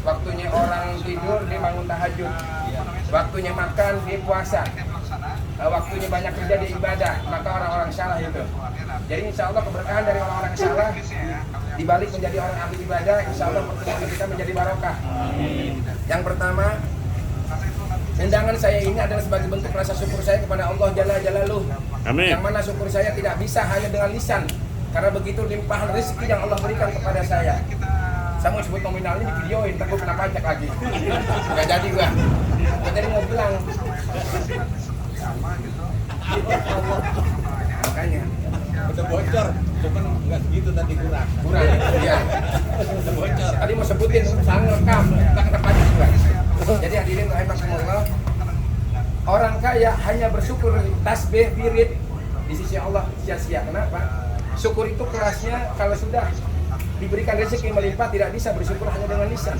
waktunya orang tidur dia bangun tahajud, waktunya makan dia puasa, waktunya banyak kerja dia ibadah, maka orang-orang salah itu. Jadi insya Allah keberkahan dari orang-orang salah dibalik menjadi orang ahli ibadah, insya Allah pertemuan kita menjadi barokah. Yang pertama, undangan saya ini adalah sebagai bentuk rasa syukur saya kepada Allah Jalla Jalaluh. Amin. Yang mana syukur saya tidak bisa hanya dengan lisan, karena begitu limpahan rezeki yang Allah berikan kepada saya. Saya mau sebut nominalnya di videoin, ntar gue kena pajak lagi. Gak jadi gua. Gue tadi mau bilang. Makanya. Udah bocor, cuman nggak segitu tadi kurang. Kurang, iya. Udah bocor. Tadi mau sebutin, saya ngerekam, tak kena pajak juga. Jadi hadirin rahimakumullah, orang kaya hanya bersyukur tasbih wirid di sisi Allah sia-sia. Kenapa? Syukur itu kerasnya kalau sudah diberikan rezeki melimpah tidak bisa bersyukur hanya dengan lisan.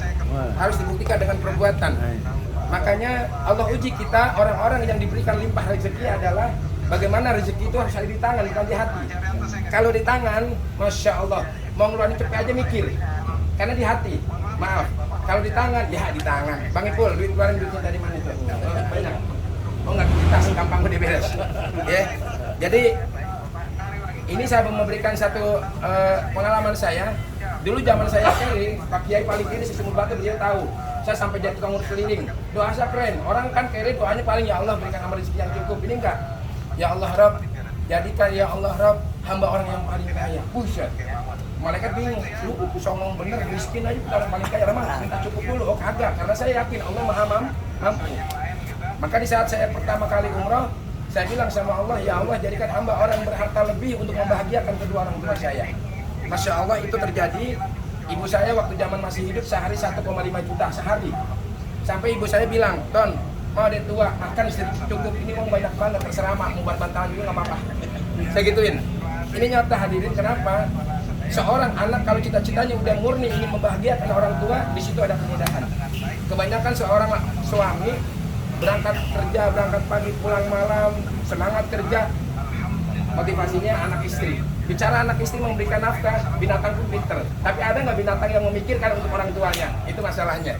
Harus dibuktikan dengan perbuatan. Makanya Allah uji kita, orang-orang yang diberikan limpah rezeki adalah bagaimana rezeki itu harus ada di tangan, bukan di hati. Kalau di tangan, Masya Allah, mau ngeluarin cepet aja mikir. Karena di hati, maaf. Kalau di tangan, ya di tangan. Bang Ipul, duit keluarin duitnya dari mana itu? Banyak. Oh nggak kita gampang udah beres. Ya. Jadi ini saya memberikan satu pengalaman saya. Dulu zaman saya keliling, Pak Kiai paling kiri sesumur batu dia tahu. Saya sampai jadi tukang urus keliling. Doa saya keren. Orang kan kiri doanya paling ya Allah berikan amal rezeki yang cukup. Ini enggak. Ya Allah Rabb, jadikan ya Allah Rabb hamba orang yang paling kaya. Buset. Malaikat bingung, lu songong bener, miskin aja orang paling kaya, mah minta cukup dulu. Oh kagak, karena saya yakin Allah maha mampu. Maka di saat saya pertama kali umroh, saya bilang sama Allah, ya Allah jadikan hamba orang berharta lebih untuk membahagiakan kedua orang tua saya. Masya Allah itu terjadi. Ibu saya waktu zaman masih hidup sehari 1,5 juta sehari. Sampai ibu saya bilang, Ton, mau ada tua, makan cukup, ini mau banyak banget, terserah mak, mau bantahan juga nggak apa-apa. Saya gituin. Ini nyata hadirin, kenapa? Seorang anak kalau cita-citanya udah murni ingin membahagiakan orang tua, di situ ada kemudahan. Kebanyakan seorang suami berangkat kerja, berangkat pagi, pulang malam, semangat kerja, motivasinya anak istri. Bicara anak istri memberikan nafkah, binatang pun pinter. Tapi ada nggak binatang yang memikirkan untuk orang tuanya? Itu masalahnya.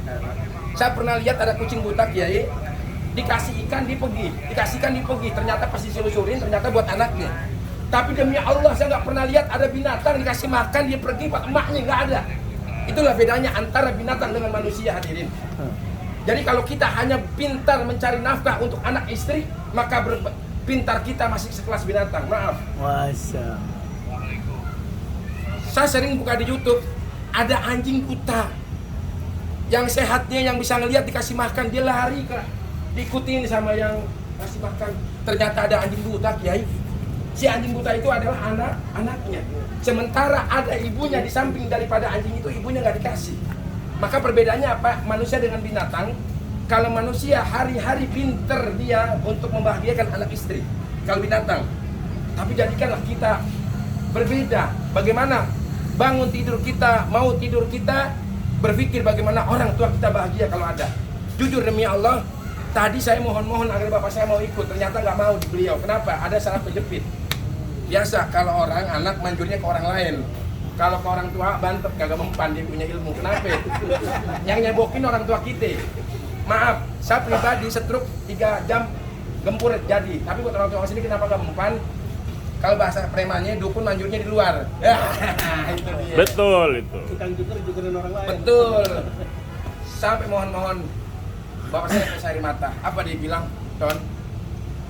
Saya pernah lihat ada kucing buta Kiai, dikasih ikan dipegi, ternyata pas diselusurin ternyata buat anaknya. Tapi demi Allah saya nggak pernah lihat ada binatang dikasih makan dia pergi pak emaknya, nggak ada. Itulah bedanya antara binatang dengan manusia hadirin. Jadi kalau kita hanya pintar mencari nafkah untuk anak istri, maka pintar kita masih sekelas binatang. Maaf. Masa. Saya sering buka di YouTube, ada anjing buta yang sehatnya yang bisa ngelihat dikasih makan dia lari ke diikutin sama yang kasih makan. Ternyata ada anjing buta Kiai. Si anjing buta itu adalah anaknya. Sementara ada ibunya di samping daripada anjing itu, ibunya nggak dikasih. Maka perbedaannya apa? Manusia dengan binatang. Kalau manusia hari-hari pinter dia untuk membahagiakan anak istri. Kalau binatang. Tapi jadikanlah kita berbeda. Bagaimana bangun tidur kita, mau tidur kita, berpikir bagaimana orang tua kita bahagia kalau ada. Jujur demi Allah, tadi saya mohon-mohon agar bapak saya mau ikut, ternyata nggak mau di beliau. Kenapa? Ada salah kejepit. Biasa kalau orang anak manjurnya ke orang lain. Kalau ke orang tua bantep kagak mempan, dia punya ilmu. Kenapa? Yang nyebokin orang tua kita. Maaf, saya pribadi setruk 3 jam gempur jadi. Tapi buat orang tua sini kenapa gak mempan? Kalau bahasa premannya dukun manjurnya di luar. Itu dia. Betul itu. Tukang juker jukerin orang lain. Betul. Sampai mohon-mohon bapak saya ke air mata. Apa dia bilang? Ton,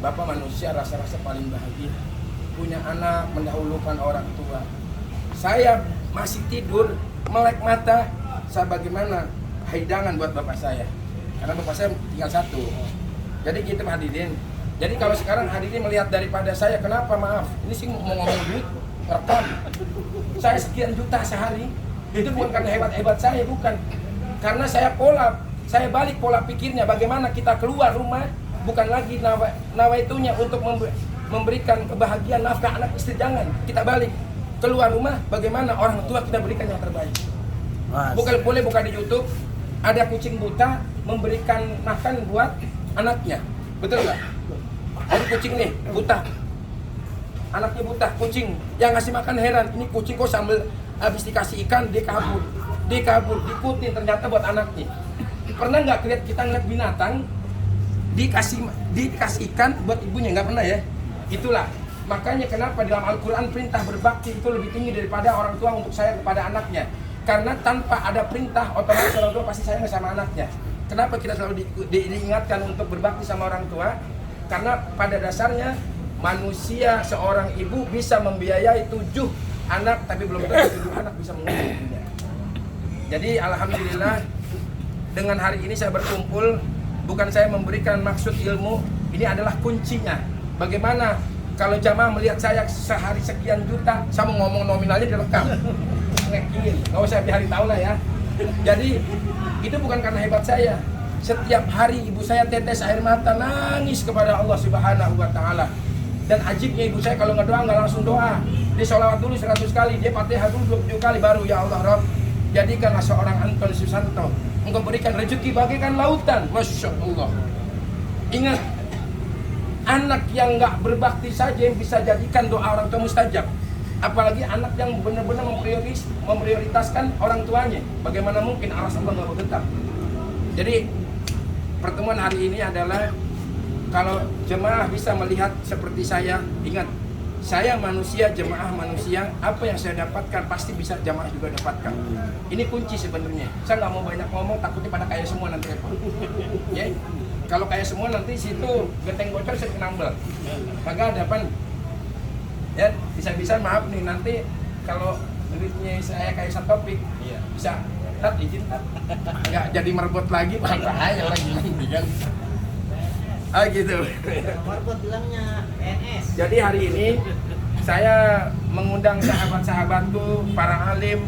bapak manusia rasa-rasa paling bahagia. Punya anak mendahulukan orang tua. Saya masih tidur, melek mata. Saya bagaimana hidangan buat bapak saya. Karena bapak saya tinggal satu. Jadi gitu hadirin. Jadi kalau sekarang hadirin melihat daripada saya, kenapa maaf? Ini sih mau ngomong duit, rekam. Saya sekian juta sehari. Itu bukan karena hebat-hebat saya, bukan. Karena saya balik pola pikirnya. Bagaimana kita keluar rumah, bukan lagi nawaitunya untuk memberikan kebahagiaan nafkah anak istri, jangan. Kita balik keluar rumah, bagaimana orang tua kita berikan yang terbaik. Bukan boleh buka di YouTube ada kucing buta memberikan makan buat anaknya, betul nggak? Jadi kucing nih buta, anaknya buta, kucing yang ngasih makan heran. Ini kucing kok sambil habis dikasih ikan dia kabur. Dia kabur, diikutin ternyata buat anaknya. Pernah nggak kita ngeliat binatang dikasih ikan buat ibunya? Nggak pernah ya? Itulah makanya kenapa dalam Al-Quran perintah berbakti itu lebih tinggi daripada orang tua untuk sayang kepada anaknya. Karena tanpa ada perintah, otomatis orang tua pasti sayang sama anaknya. Kenapa kita selalu diingatkan untuk berbakti sama orang tua? Karena pada dasarnya manusia, seorang ibu bisa membiayai 7 anak, tapi belum tentu 7 anak bisa mengurus ibunya. Jadi alhamdulillah dengan hari ini saya berkumpul, bukan saya memberikan maksud ilmu, ini adalah kuncinya. Bagaimana kalau jamaah melihat saya sehari sekian juta, saya mau ngomong nominalnya direkam, ngekin, nggak usah hari tahu lah ya. Jadi itu bukan karena hebat saya. Setiap hari ibu saya tetes air mata nangis kepada Allah Subhanahu wa Ta'ala. Dan ajibnya ibu saya kalau ngedoa nggak langsung doa, dia sholawat dulu 100 kali, dia fatihah dulu 20 kali baru ya Allah Rabb, jadikanlah seorang Anton Susanto, Engkau berikan rezeki bagaikan lautan. Masya Allah. Ingat, anak yang nggak berbakti saja yang bisa jadikan doa orang tua mustajab. Apalagi anak yang benar-benar memprioritaskan orang tuanya. Bagaimana mungkin aras Allah nggak bergetar? Jadi pertemuan hari ini adalah kalau jemaah bisa melihat seperti saya, ingat, saya manusia, jemaah manusia, apa yang saya dapatkan pasti bisa jemaah juga dapatkan. Ini kunci sebenarnya. Saya nggak mau banyak ngomong, takutnya pada kaya semua nanti repot. Ya? Kalau kaya semua nanti situ genteng bocor saya kenambel. Maka ada apa? Ya, bisa-bisa maaf nih nanti kalau duitnya saya kayak satu topik, bisa tat izin tat. Nggak jadi merebut lagi, bahaya lagi kan. Ah gitu. Merebut bilangnya PNS. Jadi hari ini saya mengundang sahabat-sahabatku, para alim,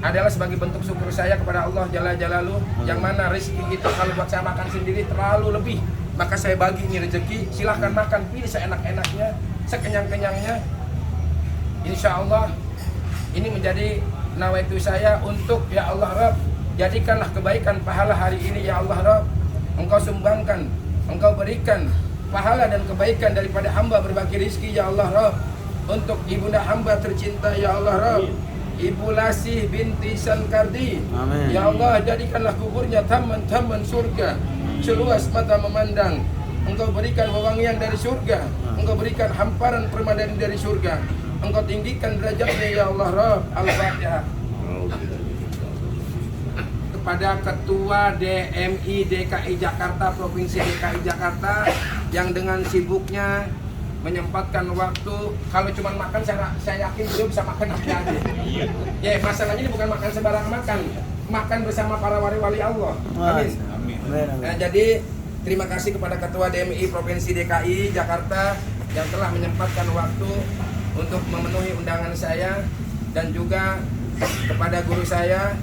adalah sebagai bentuk syukur saya kepada Allah Jalla Jalaluh, yang mana rezeki itu kalau buat saya makan sendiri terlalu lebih, maka saya bagi ini rezeki, silahkan makan, pilih seenak-enaknya, sekenyang-kenyangnya. Insya Allah ini menjadi nawaitu saya untuk ya Allah Rabb, jadikanlah kebaikan pahala hari ini ya Allah Rabb, Engkau sumbangkan, Engkau berikan pahala dan kebaikan daripada hamba berbagi rizki ya Allah Rabb, untuk ibunda hamba tercinta ya Allah Rabb, Ibu Lasih binti Sankardi. Amin. Ya Allah, jadikanlah kuburnya taman-taman surga, seluas mata memandang. Engkau berikan wewangian dari surga, Engkau berikan hamparan permadani dari surga, Engkau tinggikan derajatnya ya Allah Rabb. Al-Fatihah. Kepada Ketua DMI DKI Jakarta, Provinsi DKI Jakarta, yang dengan sibuknya menyempatkan waktu, kalau cuma makan saya yakin beliau bisa makan apa aja. Ya, masalahnya ini bukan makan sembarang makan bersama para wali-wali Allah. Amin. Nah, jadi terima kasih kepada Ketua DMI Provinsi DKI Jakarta yang telah menyempatkan waktu untuk memenuhi undangan saya, dan juga kepada guru saya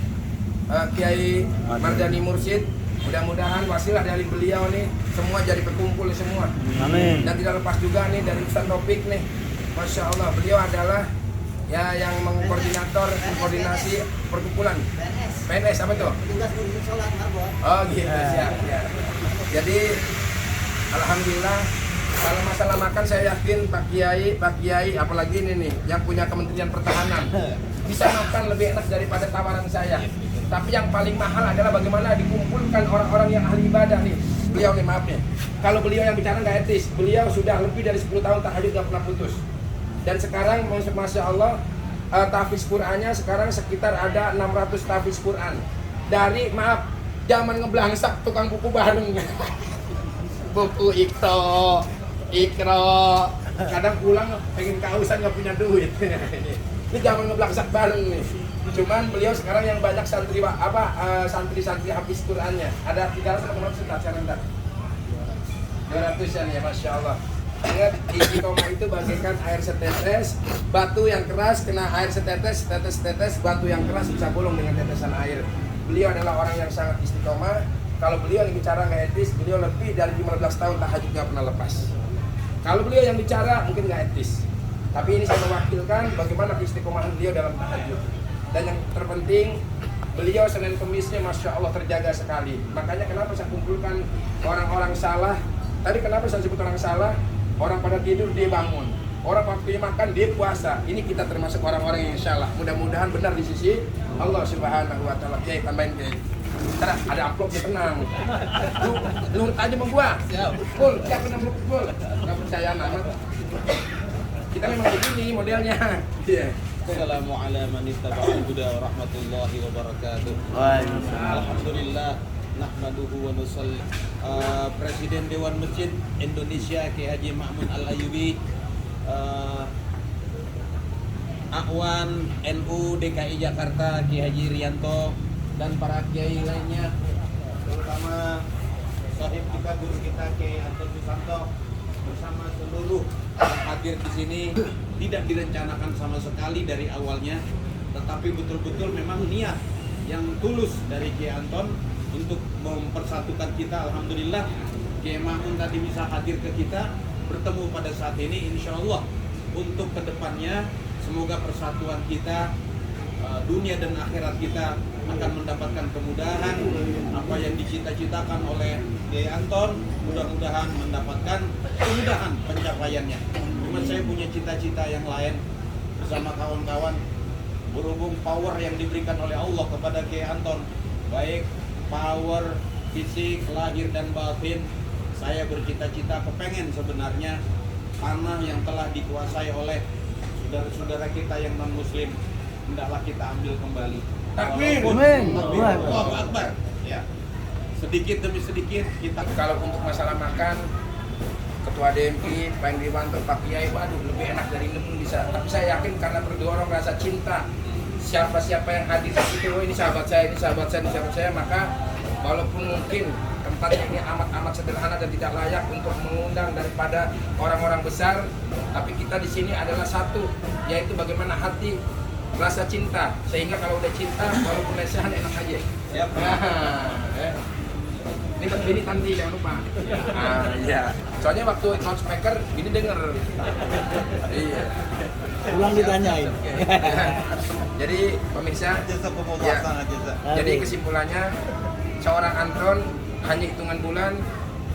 Kiai Mardani Mursyid. Mudah-mudahan wasilah dari beliau nih semua jadi berkumpul semua. Amin. Dan tidak lepas juga nih dari Ustaz Topik nih, Masya Allah, beliau adalah ya yang koordinasi perkumpulan PNS apa tuh? Oh gitu, siap ya. Jadi alhamdulillah kalau masalah makan saya yakin Pak Kiai apalagi ini nih yang punya Kementerian Pertahanan bisa makan lebih enak daripada tawaran saya. Tapi yang paling mahal adalah bagaimana dikumpulkan orang-orang yang ahli ibadah nih. Beliau nih, maaf nih, kalau beliau yang bicara nggak etis. Beliau sudah lebih dari 10 tahun tahajud nggak pernah putus. Dan sekarang Masya Allah tahfiz Qur'annya sekarang sekitar ada 600 tahfiz Qur'an. Dari maaf zaman ngeblangsak tukang buku bareng. Buku Ikro, kadang pulang pengen kausan nggak punya duit. Ini zaman ngeblangsak bareng nih. Cuman beliau sekarang yang banyak santri-santri habis Qur'annya. Ada 300 atau 400 saya rendah. 200-an ya, Masya Allah. Ingat, istiqomah itu bagaikan air setetes, batu yang keras kena air setetes, tetes, batu yang keras bisa bolong dengan tetesan air. Beliau adalah orang yang sangat istiqomah. Kalau beliau yang bicara nggak etis, beliau lebih dari 15 tahun tahajud nggak pernah lepas. Kalau beliau yang bicara mungkin nggak etis. Tapi ini saya mewakilkan bagaimana istiqomahan beliau dalam tahajud. Dan yang terpenting, beliau Senin Kemisnya Masya Allah terjaga sekali. Makanya kenapa saya kumpulkan orang-orang salah. Tadi kenapa saya sebut orang salah? Orang pada tidur dia bangun. Orang waktunya makan dia puasa. Ini kita termasuk orang-orang yang insya Allah mudah-mudahan benar di sisi Allah Subhanahu Wa Taala. Kiai tambahin Kiai. Ntar ada amplopnya, tenang. Lu nurut aja sama gua. Full, siapa yang full? Nggak percaya amat. Kita memang begini modelnya. Iya. Assalamualaikum warahmatullahi wabarakatuh. Waalaikumsalam. Alhamdulillah nahmaduhu wa nusalli. Presiden Dewan Masjid Indonesia Kiai Haji Ma'mun Al-Ayyubi, Akwan NU DKI Jakarta Kiai Haji Rianto, dan para kiai lainnya, terutama sahib kita, guru kita Kiai Anton Susanto, bersama seluruh yang hadir di sini. Tidak direncanakan sama sekali dari awalnya, tetapi betul-betul memang niat yang tulus dari Kiai Anton untuk mempersatukan kita. Alhamdulillah Kiai Ma'mun tadi bisa hadir ke kita, bertemu pada saat ini. Insya Allah untuk kedepannya semoga persatuan kita, dunia dan akhirat kita akan mendapatkan kemudahan. Apa yang dicita-citakan oleh Kiai Anton mudah-mudahan mendapatkan kemudahan pencapaiannya. Cuma saya punya cita-cita yang lain bersama kawan-kawan. Berhubung power yang diberikan oleh Allah kepada Kiai Anton, baik power fisik, lahir dan batin, saya bercita-cita kepengen sebenarnya tanah yang telah dikuasai oleh saudara-saudara kita yang non-muslim, hendaklah kita ambil kembali. Takbir. Amin. Allahu Akbar. Ya. Sedikit demi sedikit kita. Kalau untuk masalah makan, Ketua DMI, Pak Indriwanto, Pak Kiai, waduh lebih enak dari ini pun bisa. Tapi saya yakin karena terdorong rasa cinta, siapa-siapa yang hadir di situ, oh ini sahabat saya, ini sahabat saya, ini sahabat saya, maka walaupun mungkin tempatnya ini amat sederhana dan tidak layak untuk mengundang daripada orang-orang besar, tapi kita di sini adalah satu, yaitu bagaimana hati, rasa cinta, sehingga kalau udah cinta, walaupun lesehan enak aja. Siap. Ini buat Bini Tanti, jangan lupa. Iya. Soalnya waktu loudspeaker, Bini denger. Iya. Pulang ditanyain. Jadi pemirsa, Jasa ya, pemutusan jasa. jadi kesimpulannya seorang Anton hanya hitungan bulan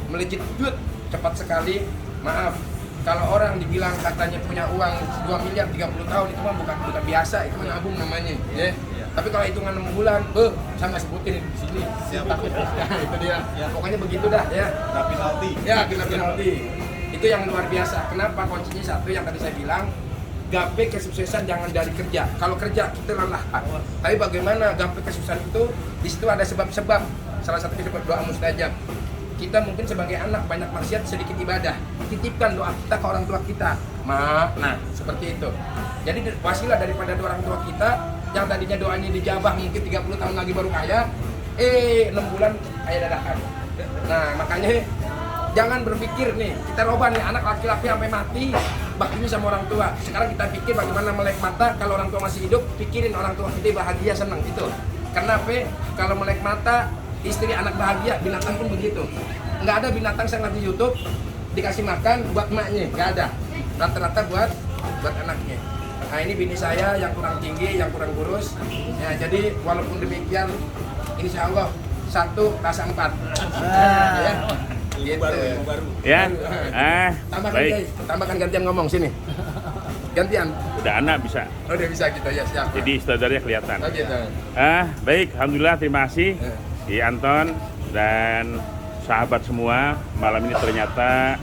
melejit duit cepat sekali. Maaf, kalau orang dibilang katanya punya uang 2 miliar 30 tahun itu mah bukan biasa, itu mah nabung namanya, ya. Tapi kalau hitungan 6 bulan, saya nggak sebutin di sini. Takut, itu dia. Pokoknya begitu dah, ya. Tapi nanti. Ya, penalti. Itu yang luar biasa. Kenapa? Kuncinya satu yang tadi saya bilang, gape kesuksesan jangan dari kerja. Kalau kerja kita lelah, Pak. Tapi bagaimana gape kesuksesan itu? Di situ ada sebab-sebab. Salah satunya sebab doa mustajab. Kita mungkin sebagai anak banyak maksiat, sedikit ibadah. Titipkan doa kita ke orang tua kita. Nah, seperti itu. Jadi wasilah daripada orang tua kita yang tadinya doanya dijabah mungkin 30 tahun lagi baru kaya, 6 bulan kaya dadakan. Nah, makanya jangan berpikir nih, kita roba nih anak laki-laki sampai mati baktinya sama orang tua. Sekarang kita pikir bagaimana melek mata kalau orang tua masih hidup, pikirin orang tua kita bahagia, senang itu. Kenapa? Kalau melek mata, istri anak bahagia, binatang pun begitu. Nggak ada binatang saya lihat di YouTube dikasih makan buat emaknya, nggak ada. Rata-rata buat anaknya. Nah ini bini saya yang kurang tinggi, yang kurang kurus. Ya, jadi walaupun demikian, insya Allah 1 rasa 4. Ya, gitu. Baru. Ya, Tambahkan, baik. Kiai. Tambahkan gantian ngomong sini. Gantian. Udah anak bisa. Oh, udah bisa kita ya siap. Jadi standarnya kelihatan. Oh, gitu. Baik, alhamdulillah, terima kasih di Anton dan sahabat semua. Malam ini ternyata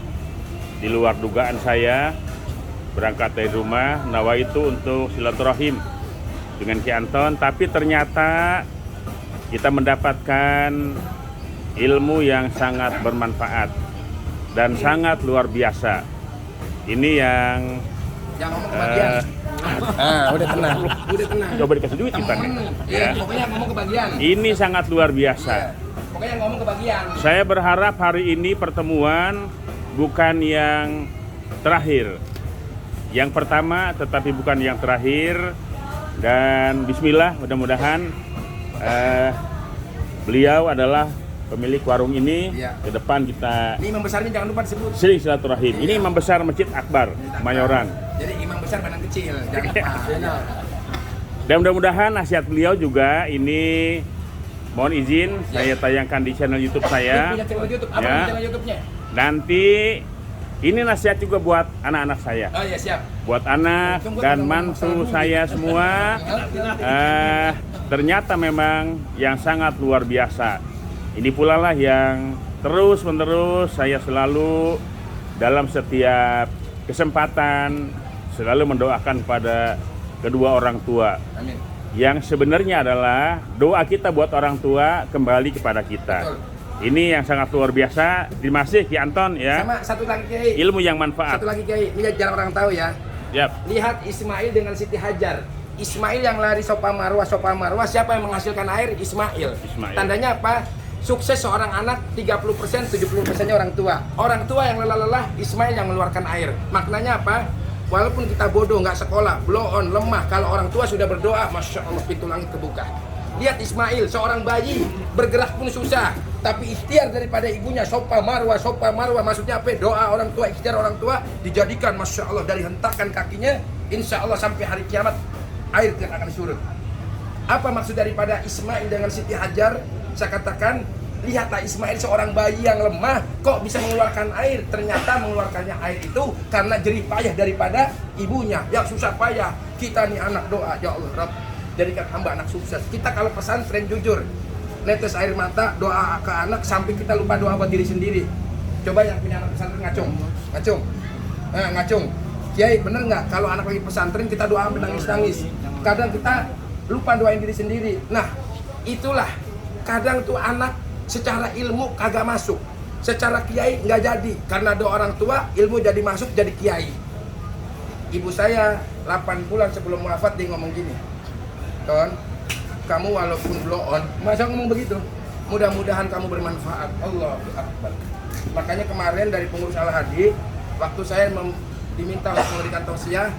di luar dugaan saya, berangkat dari rumah nawaitu untuk silaturahim dengan Ki Anton, tapi ternyata kita mendapatkan ilmu yang sangat bermanfaat dan sangat luar biasa. Ini yang Jangan ngomong kebagian. Udah tenang. Udah tenang. coba dikasih duit kita nih. Iya, pokoknya ngomong kebagian. Ini sangat luar biasa. Iya. Pokoknya ngomong kebagian. Saya berharap hari ini pertemuan bukan yang terakhir. Yang pertama tetapi bukan yang terakhir. Dan bismillah, mudah-mudahan beliau adalah pemilik warung ini. Iya. Ke depan kita Ini imam besarnya jangan lupa disebut. sering silaturahim. Ini imam besar Masjid Akbar Mayoran. Jadi imam besar badan kecil, jangan lupa. Dan mudah-mudahan nasihat beliau juga ini mohon izin saya tayangkan di channel YouTube saya. Punya channel YouTube. Apa Ya. channel YouTube-nya? Nanti ini nasihat juga buat anak-anak saya, Oh ya siap. buat anak dan mantu saya semua. Ternyata memang yang sangat luar biasa. Ini pula lah yang terus-menerus saya selalu dalam setiap kesempatan selalu mendoakan pada kedua orang tua. Amin. Yang sebenarnya adalah doa kita buat orang tua kembali kepada kita. Betul. Ini yang sangat luar biasa. Terima kasih Ki Anton ya. Sama satu lagi Kiai. Ilmu yang manfaat. Satu lagi Kiai, ini jarang orang tahu ya. Yap. Lihat Ismail dengan Siti Hajar. Ismail yang lari Sofa Marwah, siapa yang menghasilkan air? Ismail. Tandanya apa? Sukses seorang anak 30%, 70%-nya orang tua. Orang tua yang lelah-lelah, Ismail yang mengeluarkan air. Maknanya apa? Walaupun kita bodoh, nggak sekolah, blow on, lemah, kalau orang tua sudah berdoa, Masya Allah pintu langit kebuka. Lihat Ismail, seorang bayi, bergerak pun susah, tapi ikhtiar daripada ibunya, Sofa Marwah, maksudnya apa? Doa orang tua, ikhtiar orang tua, dijadikan Masya Allah dari hentakan kakinya, Insya Allah sampai hari kiamat, air tidak akan surut. Apa maksud daripada Ismail dengan Siti Hajar? Saya katakan, lihatlah Ismail seorang bayi yang lemah, kok bisa mengeluarkan air? Ternyata mengeluarkannya air itu karena jerih payah daripada ibunya, yang susah payah. Kita nih anak doa, ya Allah Rabb, jadikan hamba anak sukses. Kita kalau pesantren jujur, netes air mata, doa ke anak sampai kita lupa doa buat diri sendiri. Coba yang punya anak pesantren ngacung. Kiai, bener nggak kalau anak lagi pesantren kita doa menangis-nangis? Kadang kita lupa doain diri sendiri. Nah, itulah kadang tuh anak secara ilmu kagak masuk, secara kiai nggak jadi, karena doa orang tua ilmu jadi masuk jadi kiai. Ibu saya 8 bulan sebelum wafat dia ngomong gini, Ton, kamu walaupun blow on, masa ngomong begitu? Mudah-mudahan kamu bermanfaat. Allahu Akbar. Makanya kemarin dari pengurus Al-Hadi, waktu saya diminta untuk memberikan tausiah,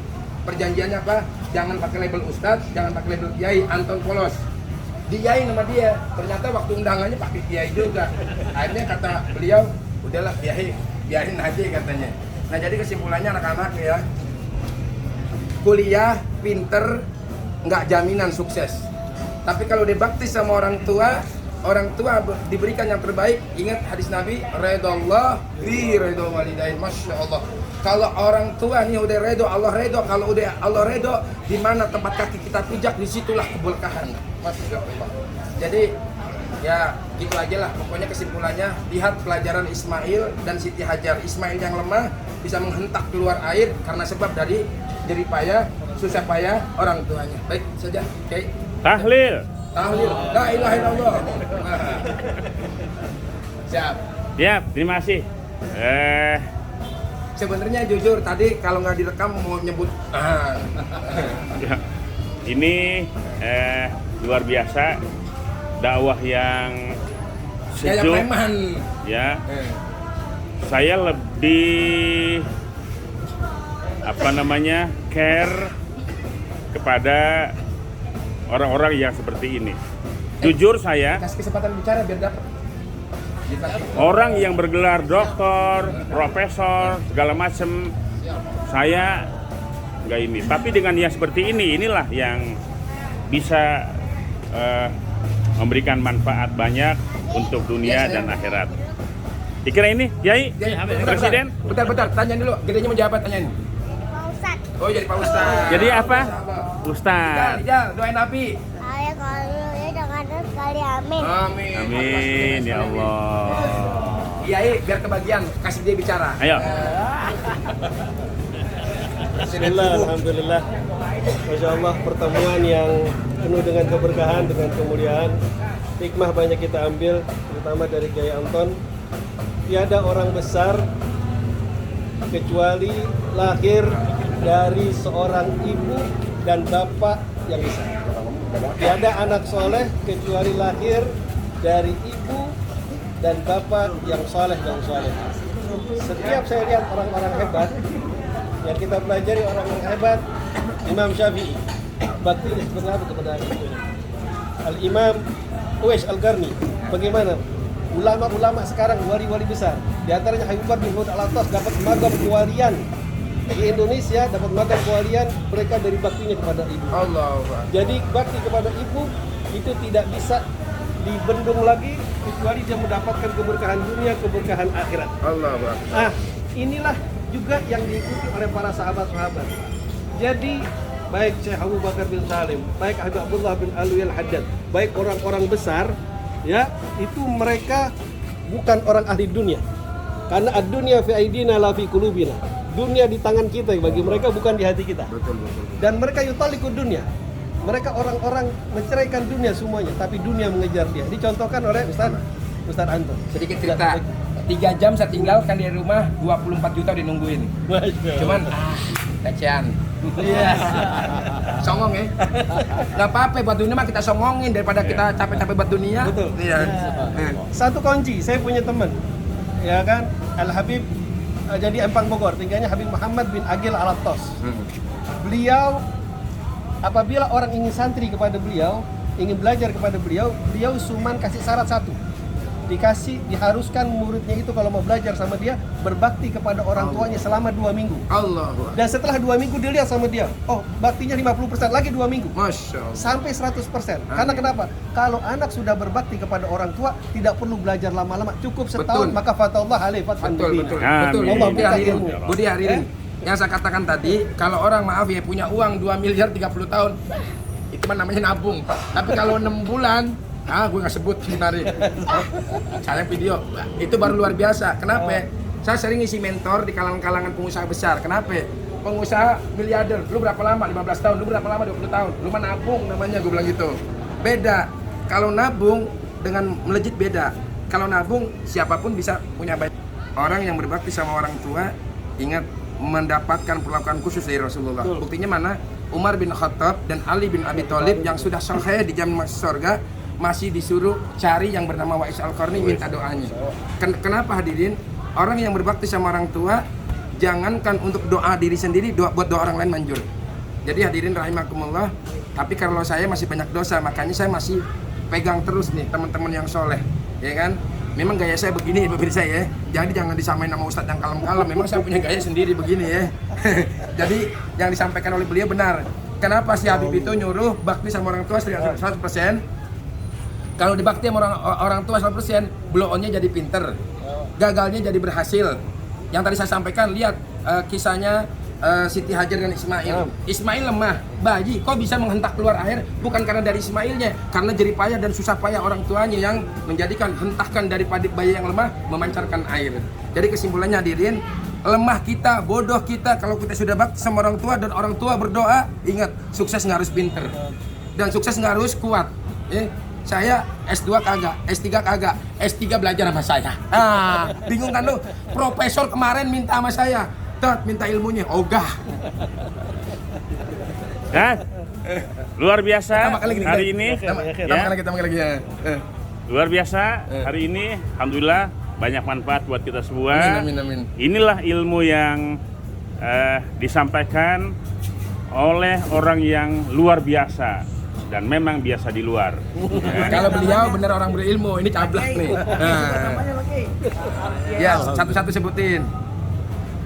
perjanjiannya apa? Jangan pakai label Ustadz, jangan pakai label Kiai, Anton Polos. Diain sama dia, ternyata waktu undangannya pakai Kiai juga. Akhirnya kata beliau, udahlah Kiai, biarin aja katanya. Nah jadi kesimpulannya anak-anak ya, kuliah, pinter, nggak jaminan sukses. Tapi kalau dibakti sama orang tua diberikan yang terbaik. Ingat hadis Nabi, redallah fi redal walidain. Masya Allah. Kalau orang tua nih udah redo, Allah redo. Kalau udah Allah redo, di mana tempat kaki kita pijak, disitulah keberkahan. Masya Allah. Jadi ya gitu aja lah. Pokoknya kesimpulannya, lihat pelajaran Ismail dan Siti Hajar. Ismail yang lemah bisa menghentak keluar air karena sebab dari jerih payah, susah payah orang tuanya. Baik saja. Oke. Tahlil. Tahlil, la ilaha illallah. Siap. Ya, terima kasih. Sebenarnya jujur tadi kalau nggak direkam mau nyebut. Ya, ini luar biasa dakwah yang Kayak sejuk. preman. Ya, saya lebih care kepada orang-orang yang seperti ini. Jujur saya, Kasih kesempatan bicara biar dapat. orang yang bergelar doktor, profesor, segala macam, saya nggak ini. Tapi dengan yang seperti ini, inilah yang bisa memberikan manfaat banyak untuk dunia dan akhirat. Dikira ini, Kiai, Presiden? Bentar, tanya dulu. Gedenya mau jawab, tanyain. Pak Ustadz, Oh jadi Pak Ustadz. Jadi apa? Ustaz. Ijal, doain Nabi. saya kalau ya jangan sekali amin. Amin. Amin ya Allah. Kiai biar kebagian, kasih dia bicara. Ayo. Bismillah, alhamdulillah. Masya Allah, pertemuan yang penuh dengan keberkahan, dengan kemuliaan. Hikmah banyak kita ambil, terutama dari Kiai Anton. Tiada orang besar kecuali lahir dari seorang ibu dan bapak yang besar. Tiada anak soleh kecuali lahir dari ibu dan bapak yang soleh dan soleh. Setiap saya lihat orang-orang hebat, yang kita pelajari orang-orang hebat, Imam Syafi'i, baktinya seperti apa kepada ibunya. Al-Imam Uwais Al-Qarni, bagaimana? Ulama-ulama sekarang wali-wali besar, di antaranya Habib bin Hud Al-Attas dapat magam kewalian di Indonesia, dapat magam kewalian mereka dari baktinya kepada ibu. Allah. Jadi bakti kepada ibu itu tidak bisa dibendung lagi kecuali dia mendapatkan keberkahan dunia, keberkahan akhirat. Allah. Nah, inilah juga yang diikuti oleh para sahabat-sahabat. Jadi baik Syekh Abu Bakar bin Salim, baik Habib Abdullah bin Alwi al-Haddad, baik orang-orang besar, ya itu mereka bukan orang ahli dunia. Karena ad-dunya fi aidina la fi qulubina. Dunia di tangan kita, bagi mereka bukan di hati kita. Dan mereka yutalikud dunia. Mereka orang-orang menceraikan dunia semuanya, tapi dunia mengejar dia. Dicontohkan oleh Ustaz Anton. Sedikit cerita. 3 jam saya tinggalkan di rumah, 24 juta dinungguin. Cuman kecian. Iya. Songong ya. Gak apa-apa buat dunia mah kita songongin daripada kita capek-capek buat dunia. Betul. Iya. Satu kunci, saya punya teman, ya kan, Al Habib, jadi Empang Bogor, tinggalnya Habib Muhammad bin Agil Alatos. Beliau, apabila orang ingin santri kepada beliau, ingin belajar kepada beliau, beliau cuman kasih syarat satu. Diharuskan muridnya itu kalau mau belajar sama dia, berbakti kepada orang tuanya selama 2 minggu. Allah. Dan setelah 2 minggu dilihat sama dia, oh baktinya 50%, lagi 2 minggu. Masya Allah. Sampai 100%. Karena kenapa? Kalau anak sudah berbakti kepada orang tua, tidak perlu belajar lama-lama, cukup setahun, Betul. maka fatallah alaih fathan Betul, mubin. betul, Amin. betul. Allah Budi buka hadirin, ilmu. Budi hadirin. Yang saya katakan tadi, kalau orang maaf ya punya uang 2 miliar 30 tahun, itu mah namanya nabung. Tapi kalau 6 bulan, gue nggak sebut sebenarnya. Saya video, itu baru luar biasa. Kenapa? Saya sering isi mentor di kalangan-kalangan pengusaha besar. Kenapa? Pengusaha miliarder, lu berapa lama? 15 tahun, lu berapa lama? 20 tahun. Lu mah nabung namanya, gue bilang gitu. Beda. Kalau nabung dengan melejit beda. Kalau nabung, siapapun bisa punya banyak. Orang yang berbakti sama orang tua, ingat mendapatkan perlakuan khusus dari Rasulullah. Buktinya mana? Umar bin Khattab dan Ali bin Abi Thalib yang sudah sahih di jalan masuk surga, masih disuruh cari yang bernama Wais Al-Qarni minta doanya. Kenapa hadirin? Orang yang berbakti sama orang tua, jangankan untuk doa diri sendiri, buat doa orang lain manjur. Jadi hadirin rahimakumullah, tapi kalau saya masih banyak dosa, makanya saya masih pegang terus nih teman-teman yang soleh, ya kan? Memang gaya saya begini pemirsa ya, jadi jangan disamain sama ustadz yang kalem-kalem. Memang saya punya gaya sendiri begini ya. Jadi yang disampaikan oleh beliau benar. Kenapa si Habib itu nyuruh bakti sama orang tua 100%? Kalau dibakti sama orang tua 100%, blow-on-nya jadi pinter, gagalnya jadi berhasil. Yang tadi saya sampaikan, lihat kisahnya Siti Hajar dan Ismail. Ismail lemah, bayi, kok bisa menghentak keluar air? Bukan karena dari Ismailnya, karena jerih payah dan susah payah orang tuanya yang menjadikan hentakan daripada bayi yang lemah memancarkan air. Jadi kesimpulannya hadirin, lemah kita, bodoh kita, kalau kita sudah bakti sama orang tua dan orang tua berdoa, ingat, sukses nggak harus pinter dan sukses nggak harus kuat. Saya S2 kagak, S3 kagak, S3 belajar sama saya. Bingung kan lu? Profesor kemarin minta sama saya, Tet, minta ilmunya, ogah. Nah, luar biasa hari ini. Tambah lagi ya. Luar biasa hari ini, alhamdulillah banyak manfaat buat kita semua. Amin. Inilah ilmu yang disampaikan oleh orang yang luar biasa dan memang biasa di luar. Kalau beliau bener orang berilmu, ini cablak nih. Ya, satu-satu sebutin.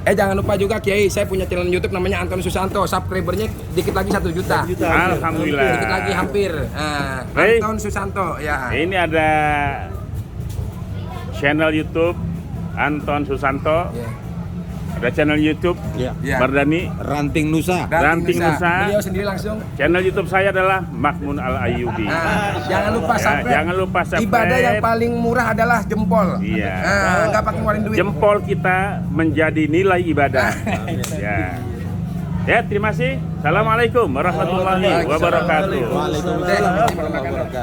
Jangan lupa juga Kiai, saya punya channel YouTube namanya Anton Susanto. Subscribernya dikit lagi 1 juta. Alhamdulillah. Dikit lagi hampir. Baik. Anton Susanto ya. Ini ada channel YouTube Anton Susanto. Ada channel YouTube Ya. Mardani Ranting Nusa. Ranting Nusa. Beliau sendiri langsung. Channel YouTube saya adalah Makmun Al Ayyubi. Jangan lupa subscribe. Jangan lupa subscribe. Ibadah yang paling murah adalah jempol. Iya. Nggak pakai ngeluarin duit. Jempol kita menjadi nilai ibadah. Ya, terima kasih. Assalamualaikum warahmatullahi wabarakatuh. Waalaikumsalam.